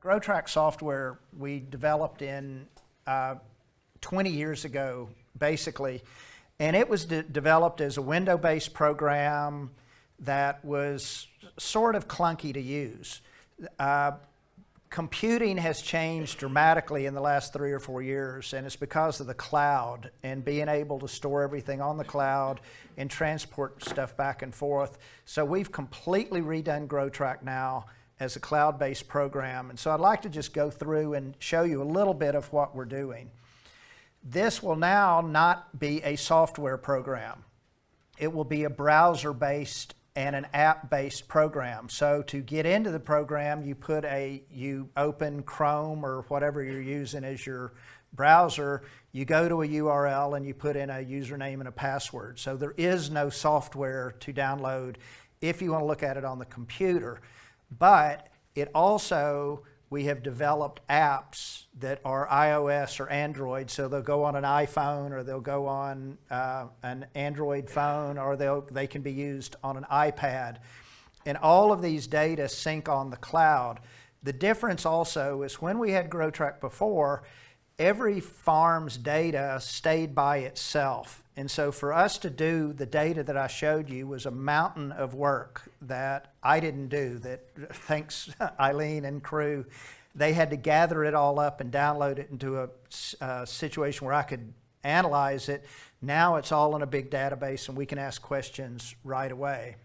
Growtrak software we developed in 20 years ago, basically, and it was developed as a window-based program that was sort of clunky to use. Computing has changed dramatically in the last 3 or 4 years, and it's because of the cloud and being able to store everything on the cloud and transport stuff back and forth. So we've completely redone Growtrak now as a cloud-based program. And so I'd like to just go through and show you a little bit of what we're doing. This will now not be a software program. It will be a browser-based and an app-based program. So to get into the program, you open Chrome or whatever you're using as your browser, you go to a URL and you put in a username and a password. So there is no software to download if you want to look at it on the computer. But it also, we have developed apps that are iOS or Android, so they'll go on an iPhone or they'll go on an Android phone, or they can be used on an iPad. And all of these data sync on the cloud. The difference also is when we had Growtrak before, every farm's data stayed by itself. And so for us to do the data that I showed you was a mountain of work that I didn't do, that thanks Eileen and crew, they had to gather it all up and download it into a situation where I could analyze it. Now it's all in a big database and we can ask questions right away.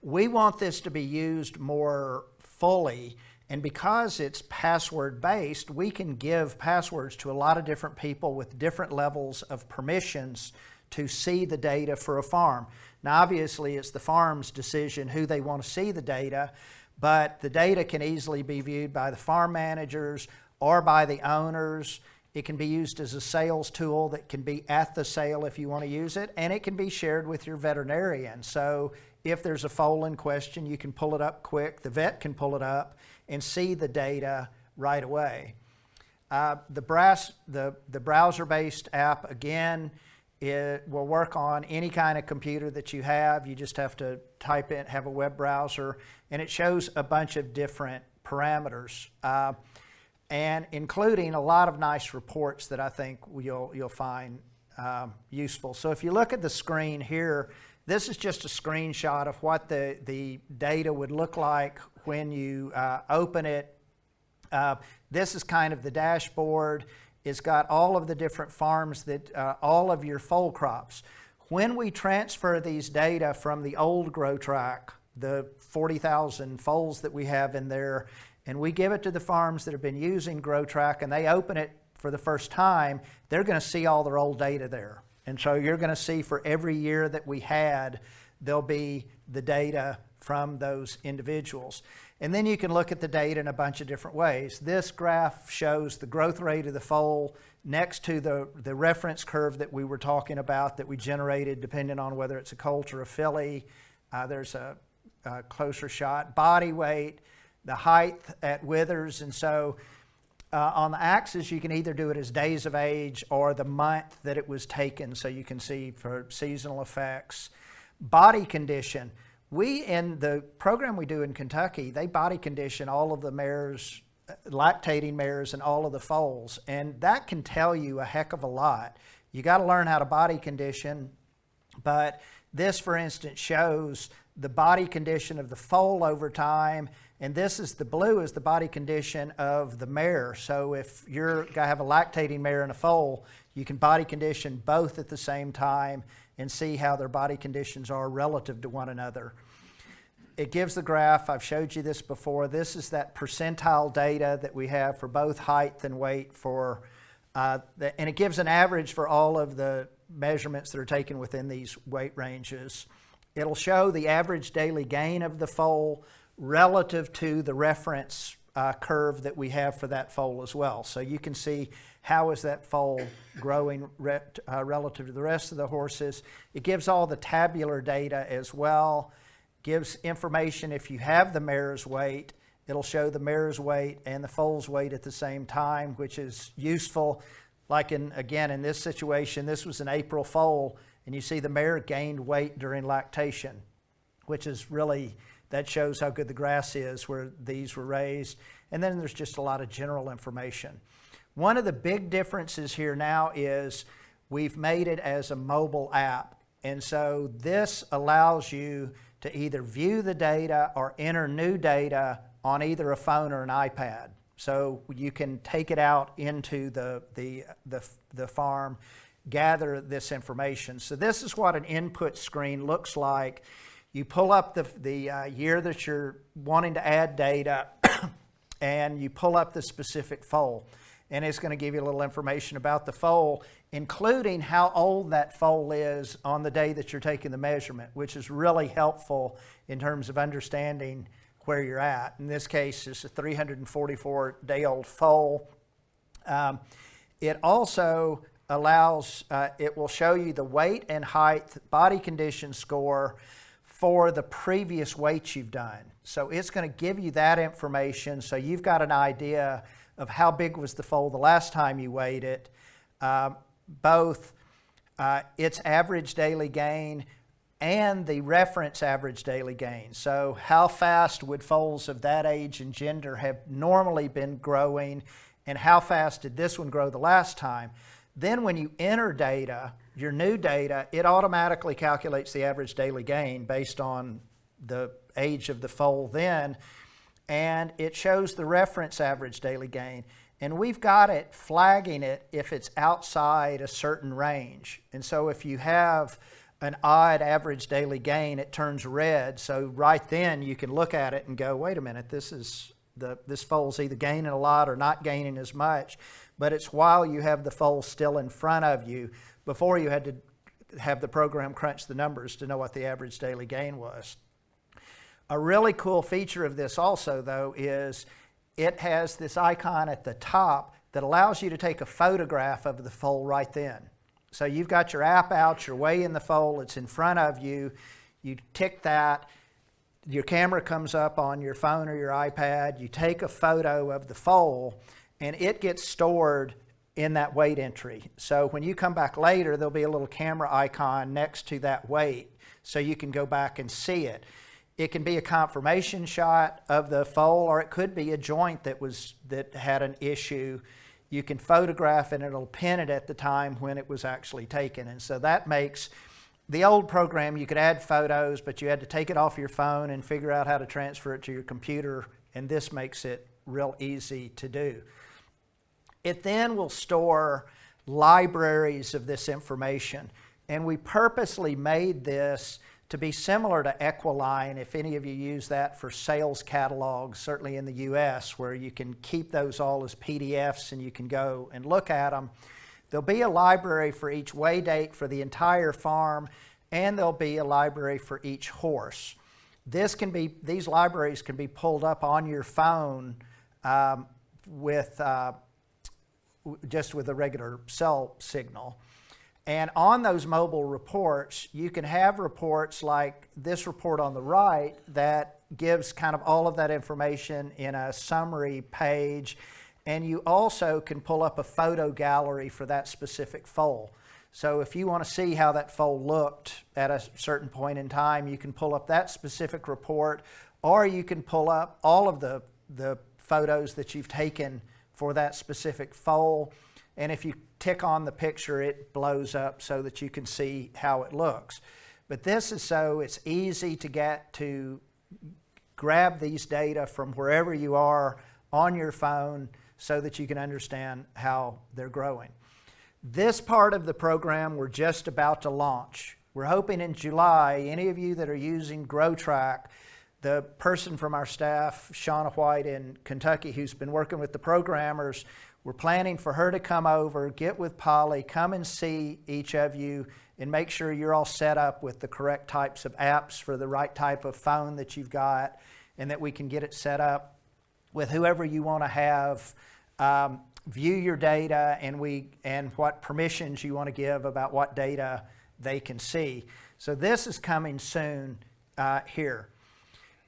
We want this to be used more fully, and because it's password-based, we can give passwords to a lot of different people with different levels of permissions to see the data for a farm. Now, obviously, it's the farm's decision who they want to see the data, but the data can easily be viewed by the farm managers or by the owners. It can be used as a sales tool that can be at the sale if you want to use it, and it can be shared with your veterinarian. So if there's a foal in question, you can pull it up quick. The vet can pull it up and see the data right away. The browser-based app, again, it will work on any kind of computer that you have. You just have to type in, have a web browser, and it shows a bunch of different parameters, and including a lot of nice reports that I think you'll find useful. So if you look at the screen here, this is just a screenshot of what the data would look like when you open it. This is kind of the dashboard. It's got all of the different farms that, all of your foal crops. When we transfer these data from the old Growtrak, the 40,000 foals that we have in there, and we give it to the farms that have been using Growtrak and they open it for the first time, they're going to see all their old data there. And so you're going to see for every year that we had, there'll be the data from those individuals. And then you can look at the data in a bunch of different ways. This graph shows the growth rate of the foal next to the reference curve that we were talking about that we generated depending on whether it's a colt or a filly. There's a closer shot. Body weight, the height at withers, and so on the axis, you can either do it as days of age or the month that it was taken, so you can see for seasonal effects. Body condition. In the program we do in Kentucky, they body condition all of the mares, lactating mares, and all of the foals, and that can tell you a heck of a lot. You got to learn how to body condition, but this, for instance, shows the body condition of the foal over time, and this is the blue is the body condition of the mare. So if you're going to have a lactating mare and a foal, you can body condition both at the same time and see how their body conditions are relative to one another. It gives the graph. I've showed you this before. This is that percentile data that we have for both height and weight and it gives an average for all of the measurements that are taken within these weight ranges. It'll show the average daily gain of the foal relative to the reference curve that we have for that foal as well. So you can see how is that foal growing relative to the rest of the horses. It gives all the tabular data as well. Gives information if you have the mare's weight. It'll show the mare's weight and the foal's weight at the same time, which is useful. Like in this situation, this was an April foal, and you see the mare gained weight during lactation, which is really, that shows how good the grass is where these were raised. And then there's just a lot of general information. One of the big differences here now is we've made it as a mobile app. And so this allows you to either view the data or enter new data on either a phone or an iPad. So you can take it out into the farm, gather this information. So this is what an input screen looks like. You pull up the year that you're wanting to add data and you pull up the specific foal. And it's going to give you a little information about the foal, including how old that foal is on the day that you're taking the measurement, which is really helpful in terms of understanding where you're at. In this case, it's a 344-day-old foal. It also allows, it will show you the weight and height, body condition score for the previous weights you've done. So it's going to give you that information so you've got an idea of how big was the foal the last time you weighed it, both its average daily gain and the reference average daily gain. So how fast would foals of that age and gender have normally been growing, and how fast did this one grow the last time? Then when you enter data, your new data, it automatically calculates the average daily gain based on the age of the foal then, and it shows the reference average daily gain. And we've got it flagging it if it's outside a certain range. And so if you have an odd average daily gain, it turns red. So right then you can look at it and go, wait a minute, this foal's either gaining a lot or not gaining as much. But it's while you have the foal still in front of you before you had to have the program crunch the numbers to know what the average daily gain was. A really cool feature of this also, though, is it has this icon at the top that allows you to take a photograph of the foal right then. So you've got your app out, you're weighing the foal, it's in front of you, you tick that, your camera comes up on your phone or your iPad, you take a photo of the foal, and it gets stored in that weight entry. So when you come back later, there'll be a little camera icon next to that weight so you can go back and see it. It can be a confirmation shot of the foal, or it could be a joint that had an issue. You can photograph and it'll pin it at the time when it was actually taken. And so that makes the old program, you could add photos, but you had to take it off your phone and figure out how to transfer it to your computer, and this makes it real easy to do. It then will store libraries of this information, and we purposely made this to be similar to Equiline, if any of you use that for sales catalogs, certainly in the US, where you can keep those all as PDFs and you can go and look at them. There'll be a library for each weigh date for the entire farm, and there'll be a library for each horse. These libraries can be pulled up on your phone just with a regular cell signal. And on those mobile reports, you can have reports like this report on the right that gives kind of all of that information in a summary page. And you also can pull up a photo gallery for that specific foal. So if you want to see how that foal looked at a certain point in time, you can pull up that specific report, or you can pull up all of the photos that you've taken for that specific foal. And if you tick on the picture, it blows up so that you can see how it looks. But this is so it's easy to get to grab these data from wherever you are on your phone so that you can understand how they're growing. This part of the program we're just about to launch. We're hoping in July, any of you that are using Growtrak, the person from our staff, Shauna White in Kentucky, who's been working with the programmers, we're planning for her to come over, get with Polly, come and see each of you, and make sure you're all set up with the correct types of apps for the right type of phone that you've got, and that we can get it set up with whoever you want to have view your data and what permissions you want to give about what data they can see. So this is coming soon here.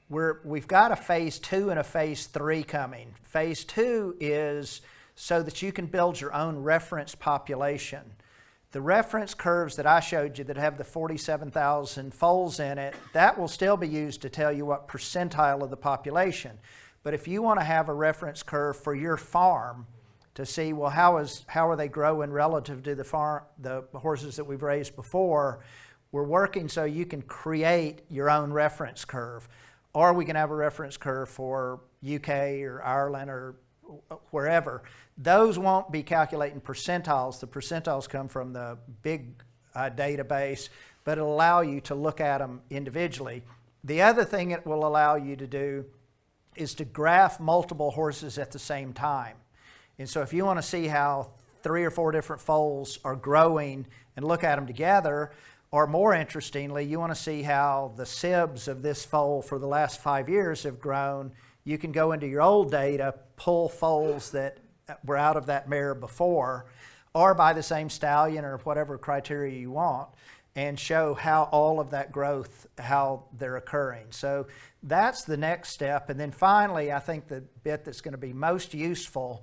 We've got a phase 2 and a phase 3 coming. Phase 2 is so that you can build your own reference population. The reference curves that I showed you that have the 47,000 foals in it, that will still be used to tell you what percentile of the population. But if you want to have a reference curve for your farm to see, well, how are they growing relative to the horses that we've raised before, we're working so you can create your own reference curve. Or we can have a reference curve for UK or Ireland or wherever. Those won't be calculating percentiles. The percentiles come from the big database, but it'll allow you to look at them individually. The other thing it will allow you to do is to graph multiple horses at the same time. And so if you want to see how 3 or 4 different foals are growing and look at them together, or more interestingly, you want to see how the sibs of this foal for the last 5 years have grown, you can go into your old data, pull foals that were out of that mare before, or by the same stallion or whatever criteria you want, and show how all of that growth, how they're occurring. So that's the next step. And then finally, I think the bit that's going to be most useful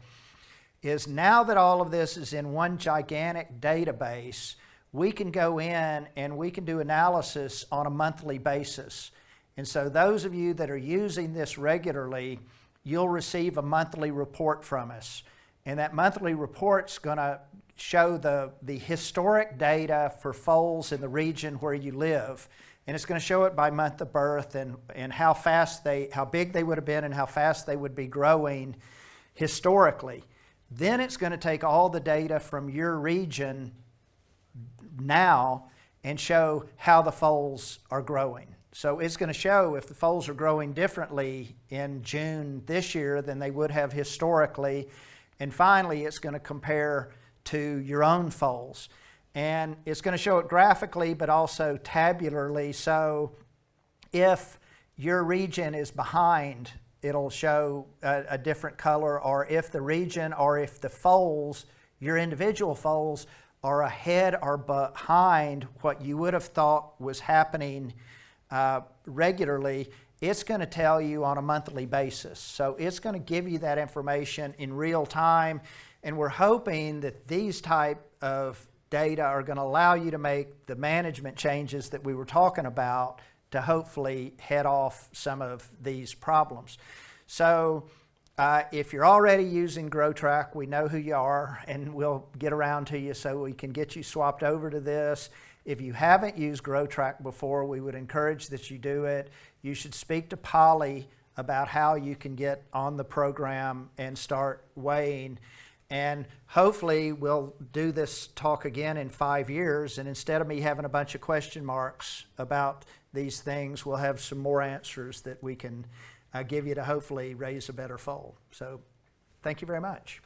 is now that all of this is in one gigantic database, we can go in and we can do analysis on a monthly basis. And so those of you that are using this regularly, you'll receive a monthly report from us. And that monthly report's going to show the historic data for foals in the region where you live. And it's going to show it by month of birth and how big they would have been and how fast they would be growing historically. Then it's going to take all the data from your region now and show how the foals are growing. So it's going to show if the foals are growing differently in June this year than they would have historically. And finally, it's going to compare to your own foals. And it's going to show it graphically, but also tabularly. So if your region is behind, it'll show a different color, or if the region, or if the foals, your individual foals, are ahead or behind what you would have thought was happening regularly, it's going to tell you on a monthly basis. So it's going to give you that information in real time, and we're hoping that these type of data are going to allow you to make the management changes that we were talking about to hopefully head off some of these problems. So if you're already using Growtrak, we know who you are, and we'll get around to you so we can get you swapped over to this. If you haven't used Growtrak before, we would encourage that you do it. You should speak to Polly about how you can get on the program and start weighing. And hopefully we'll do this talk again in 5 years, and instead of me having a bunch of question marks about these things, we'll have some more answers that we can give you to hopefully raise a better foal. So thank you very much.